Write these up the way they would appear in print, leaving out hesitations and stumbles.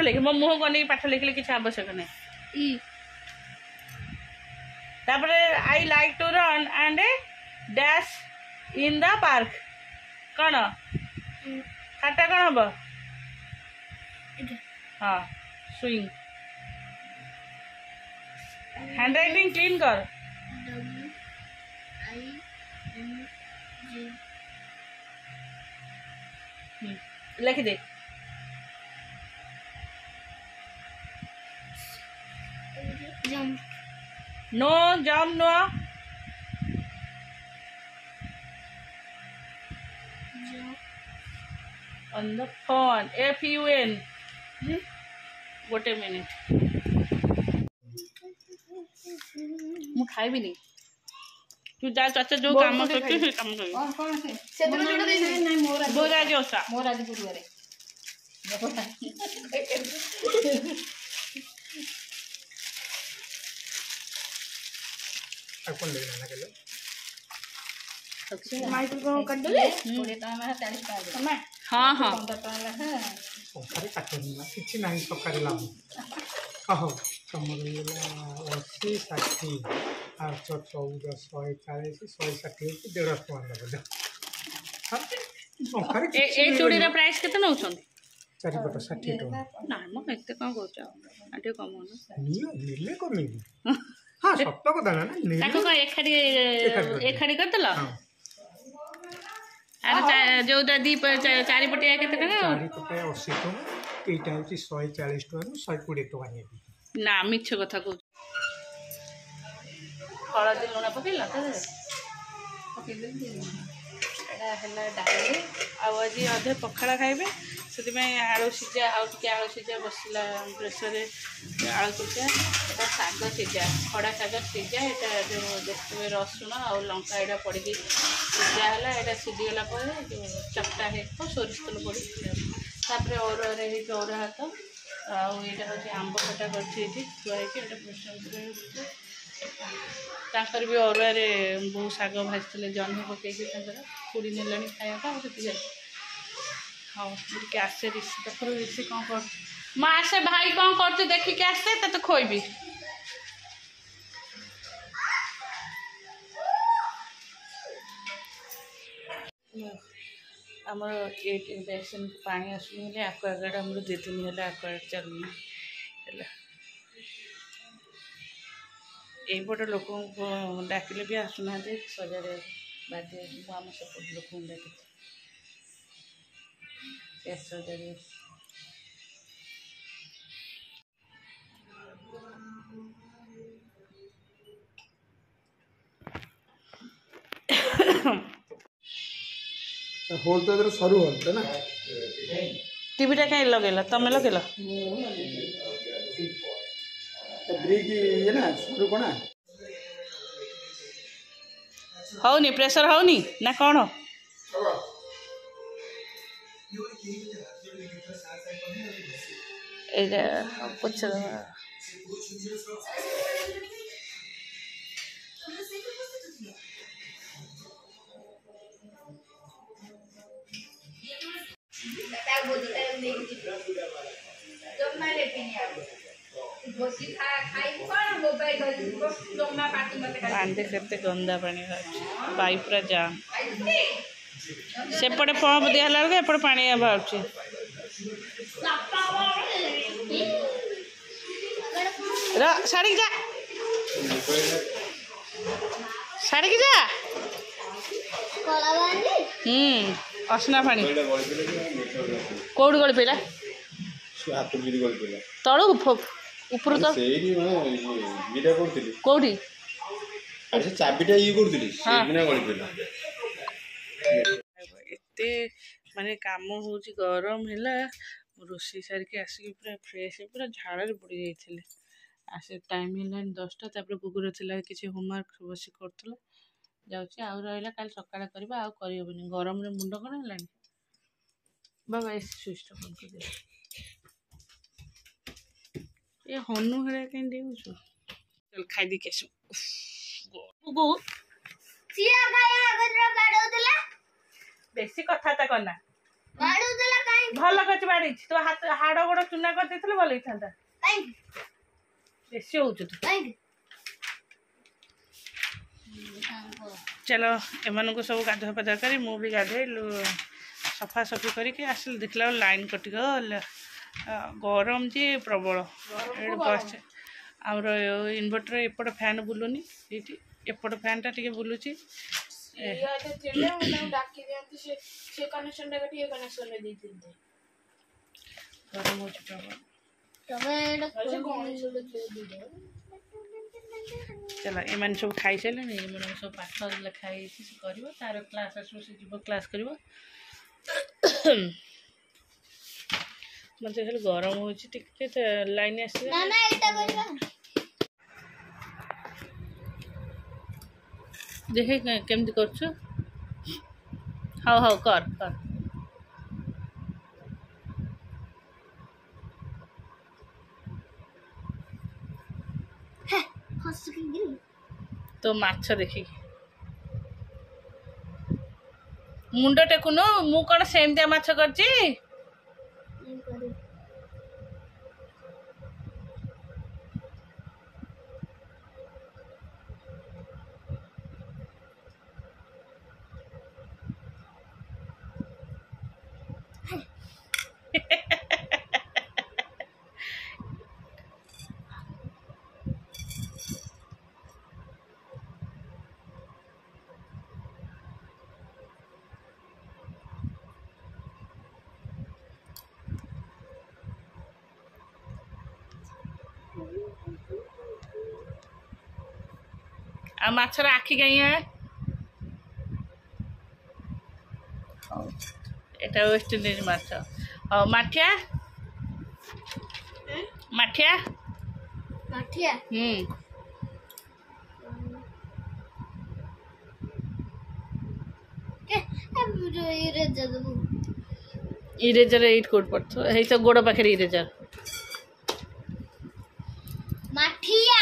लिख मो मुह को नहीं पाठ लिखले किछ आवश्यक नहीं तापर I like to run and dash in the park कौन खाटा कौन हम हाँ स्विंग हैंड राइटिंग क्लीन कर लिख दे नो जम know on the phone FUN गोटे मिनिट मु खाइबी नहीं तू जा चाचा जो काम करके से काम कर कौन कौन से दिन जोड़ा दे नहीं मोर आज ओसा मोर आज गुरुवार कौन लेना ना केलो माइक को काट दे 20 टका में 40 टका समय हां हां 15 टका लखा सरकारी काटनी ना किछि नाही सरकारी लाभ कहो तमर 80 60 814 140 160 150 टका बोलो ए चूड़ी रा प्राइस केते नउछन 4 60 टका ना म एते कोन कहछ आटे कम न नियो निले कमी हां सत्य कथा ना निले ताको का एखाडी करतला अरे जो दी चारि पटिया केते टका चारि पटिया 80 टका एटा होची 140 टका 120 टका नेबी ना मिछ कथा को हळदी लुणा पकेला त पकेले एटा हला डाली आज अधे पखाड़ा खाइबे से आलू सीझा आलू सीझा बसला प्रेसर आलू सीझा एटा शाग सीझा खड़ा शाग सीझा एटा जो देखते रसुण आ लंका एटा पड़ी सीझा है एटा सीझीगला जो चपटा हो सोरिष तेल पड़ी अरुआरे अरुआ हाथ आईटा हूँ आंब खटा कर भी अरुआरे बहु शाग भाजते जह्नी पकड़ खुड़ी ने खाया से हाँ देखिए आसे ऋषि पाखर ऋषि कौन कर माँ आसे भाई कौन करते देखिके आसे तो खोबी आमर बेसन पानी आसुनी आक्वागार्ड आमर 2 दिन है आक्वागार्ड चलुनी यहीपटे लोक डाकिले भी आसुना सजाड़ बाध्य आम सपट लोक डाक सजाड़ होल तो इधर सरू होल तो ना टीवीटा कहीं लगेला तमें लगेला ब्रिक ये ना सरू कोना होनी प्रेशर होनी ना कौन पूछ पानी केते गंदा पानी बाई पूरा जाम सेपटे पंप दिहला बेलू एपटे पानी बाहर साड़ी जा साड़ी की जा असना पानी कौड़ी गल पीला तलू ऊपर तो कौड़ी चाबिटा ये एते माने काम हो गरम है रोषे सारिके आसिक पूरा फ्रेश पूरा झाड़ बुड़ी जाइए आसे टाइम है 10टा तापर गुगुर थिला किसी होमवर्क बस करथला जाउची आ रहिला काल सकाळ करबा आ करियोबनी गरम रे मुंड कोन हलानी बाबा इस स्विच ऑन कर दे ए हनु हेरा कहीं देउछु चल खाई दी केसु गो सिया गाया अगदरा बाडोतला बेसी कथा ता करना बाडोतला काई ଭଲ କରିଛି ବାଡେଇଛି ତୋ ହାଡ଼ ଗୋଡ଼ ଚୁନା କରିଦେଇଥିଲେ ଭଲ ହେଇଥାନ୍ତା ବେଶୀ ହଉଛୁ ତୁ ଚାଲ ଏମାନଙ୍କୁ ସବୁ ଗାଧୁଆ ପାଧୁଆ କରି ମୁଁ ବି ଗାଧୋଇ ସଫାସଫି କରିକି ଆସିଲି ଦେଖିଲା ବେଳକୁ ଲାଇନ୍ କଟିଗଲା ଗରମ ଯେ ପ୍ରବଳ ଏଠି ବସছে ଆମର ଇନଭର୍ଟର ଏପଟ ଫ୍ୟାନ୍ ବୁଲୁନି ଏଇଠି ଏପଟ ଫ୍ୟାନ୍ଟା ଟିକେ ବୁଲୁଛି ଗରମ ହେଉଛି ପ୍ରବଳ चलो एम सब खाई सारे एम सब पाठ लिखाई कर तार क्लास आस क्लास कर मत खाली गरम हो लाइन आस देखे केमती कर हाँ हाँ कर तो माछ देखी मुंड टेकुनु मु कौन सेमती माछ करची आ माछर आखि कहीं है एटा वेस्ट इंडीज माछ माठिया माठिया माठिया इरेजर एट कोड पड़तो हे सब गोड़ पाखे इरेजर माठिया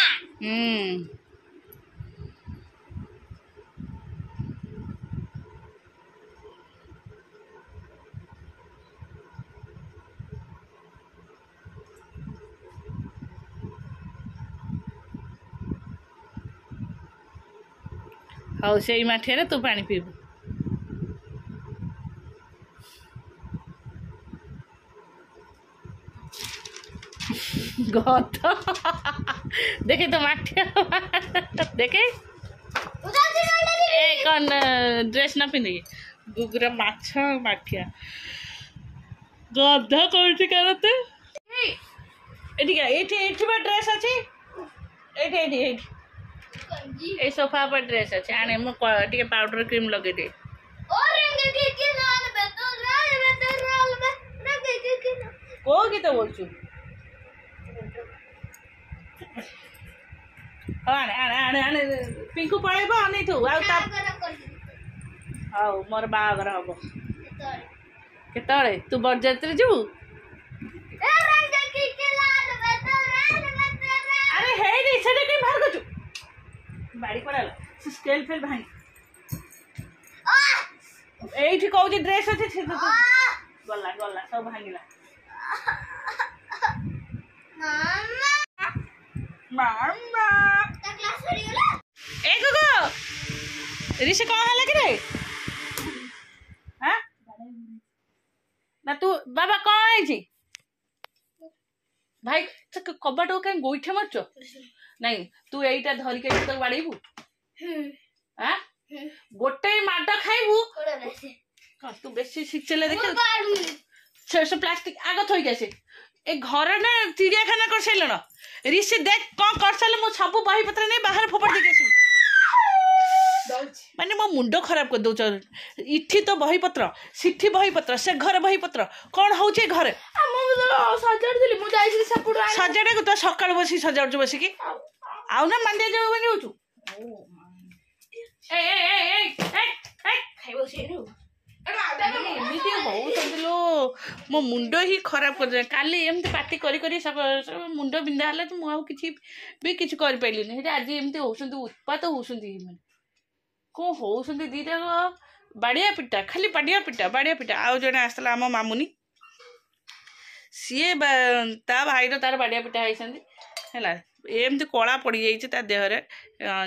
हाँ से माठिया तू पानी पीबू गत देखे तो माठिया देखे ए कौन ड्रेस ना पिंधे गुगुरा माछ माठिया गधा कौन करते एठी ड्रेस अच्छी एठी एठी एठी ए सोफा पर ड्रेस अच्छे आने मु टिके पाउडर क्रीम लगे दे को गीत बोलछु आने आने आने आने पिंकू पळेबो अनै थु आ ता हाउ मोर बागर हबो केतळे तू बरजात्री जीवु अरे हे रे सेडे के बाहर गछु बाड़ी पड़ाला स्केल फेल भाई एठी कहू ड्रेस अच्छे छे तो गला गला सब भांगिला मामा ता क्लास सरी गेला ए गुगु ऋषि कौन है लगे रे हां ना तू बाबा कौन है जी भाई कबाट कहीं गोईठे मारछ नहीं तू एटा धर के तो बाड़ीबू हां गोटे माड खाइबू तू बेसी शिक्षले देख से प्लास्टिक आग थई गसे ए घर ने चिड़ियाखाना कर सैलन ऋषि देख कौन कर साले मो सब बही पत्र नहीं बाहर फोपड़ दे गेसु माने मो मुंडो खराब कर दउछ इठी तो बही पत्र सिठी बही पत्र से घर बही पत्र कौन होउछे घरे सजाड़ दिली मु जाई सपुड़ सजाड़े को तो सकाळ बसी सजाड़ बसी की आउ ना मंदिर जाऊ बनी होछु ए ए ए ए खाइबो सेनु एमती हो मो मुंड ही खराब कर काली एमती पार्टी करी करी सब मुंड बिंधा है तो मुझे किसी भी किसी कर पाइलिनी आज एमती होती उत्पात होती कौन होती दीटा बाड़िया पिटा खाली बाड़िया पिटा आउ जड़े आसला आम मामुनी सीए ता भाई तार बाड़िया पिटा होती है एमती कला पड़ जाइए ता देहरे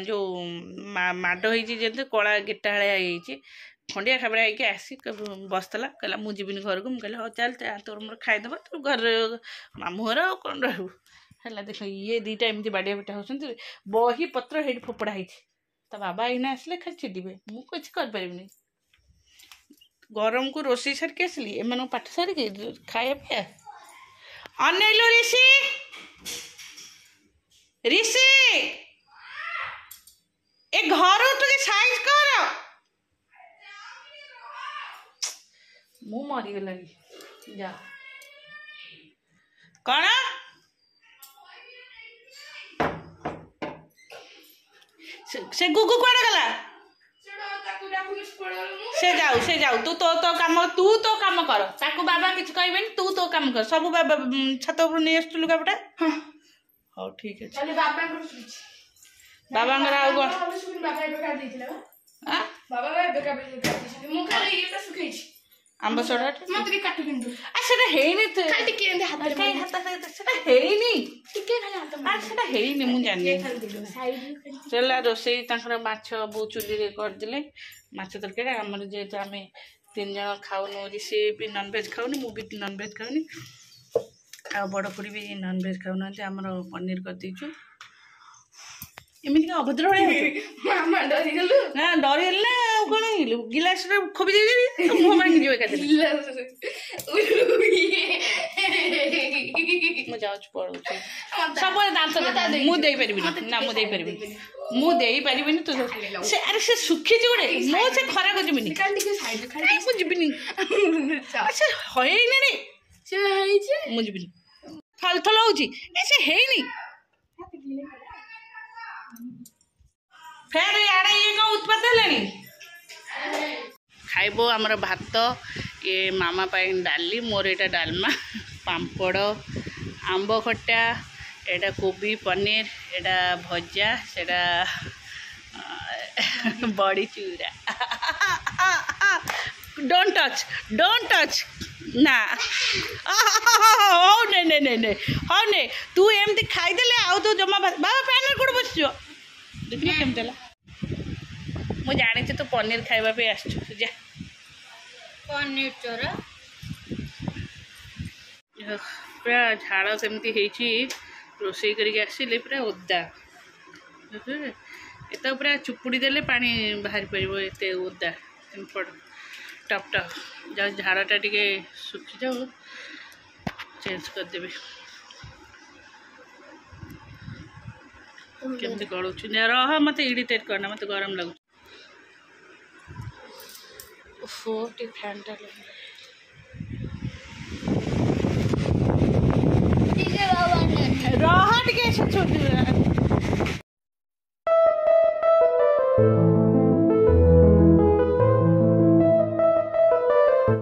जो माड होती कला गिटा भाया खंडिया खाबड़ा होगी आसी बसला कहला मुझे जीविनी घर को मुझे हाँ चल तोर मोर खाईदेव तो घर मामू घर कौन रहू है देख ये दीटा एमती बाड़िया पिटा होती बही पत्र हे फोपड़ा होती ता बाबा एना आसले खाली चिड़े मु किसी कर गरम को रोषे सारिक आसली एम पाठ सारिक खाया पिया अनेलो ऋषि ऋषि ए घर तुझे साइज कर मु मरीगलानी जा कौन से गुगु कौन गला से जाऊ तू तो काम कर ताकू बाबा किछ कहबेनी तू तो काम कर सब बाबा छत ऊपर नहीं आसु लुगापटा हाँ ठीक है चल बाबा बाबांगर आउ कोन बाबा बेकार देथिला बाबा बेकार देथिला मु खाली एटा सुखैछि आंब सडा मत के काटु किंतु आ सेटा हेइनी खाली टिके एंदे हाथ कई हाथ सेटा हेइनी टिके खाली हाथ आ सेटा हेइनी मु जानि साइड चला रोसई तांकर माछ बो चुली रे कर दिले माछ तरकारी हमर जे आमे 3 जण खाउनु ऋषि भी नॉन वेज खाउनी मु भी नॉन वेज खाउनी आ बड़ पुरी भी नॉन वेज खाउना हमर पनीर कर दीचु एमिति अभद्र मामा डरी गेलु ना डर ना कौन गिलास खोबी दे मुह भांगी जो पढ़ू सब दांत मुझे ना मुझे पारिनी तू अरे से सुखी जोड़े मो से खरा को जीविनी जीविनी से है मु जीविनी थल थल होची ऐसे है नहीं फेर याडे ये को उत्पाद हेलानी खाइबो हमर भात ये मामा पाई डाली मोर एटा डालमा पांपड़ आंब खट्टा एटा कोबी पनीर एटा भजा सेटा बड़ी चूरा डोंट टच ना हो नहीं हाँ नहीं तू एमती खाईदे आउ तो जमा बाबा पैनर कौन बस देखना केमती मु जानी तो पनीर खाइबा पे आसु जा पनीर चोरा पूरा झाड़ केमती होती रोसई करके आसिले पूरा ओदा एत पूरा चुपुड़ी देले पानी बाहर पड़ो एत ओदा टप टप जा झाड़टा टे सुखी जाओ चेंज करदेवी केमती गड़ुच रह मत इरिटेट करना मत गरम लगुच फैन टा रहा टे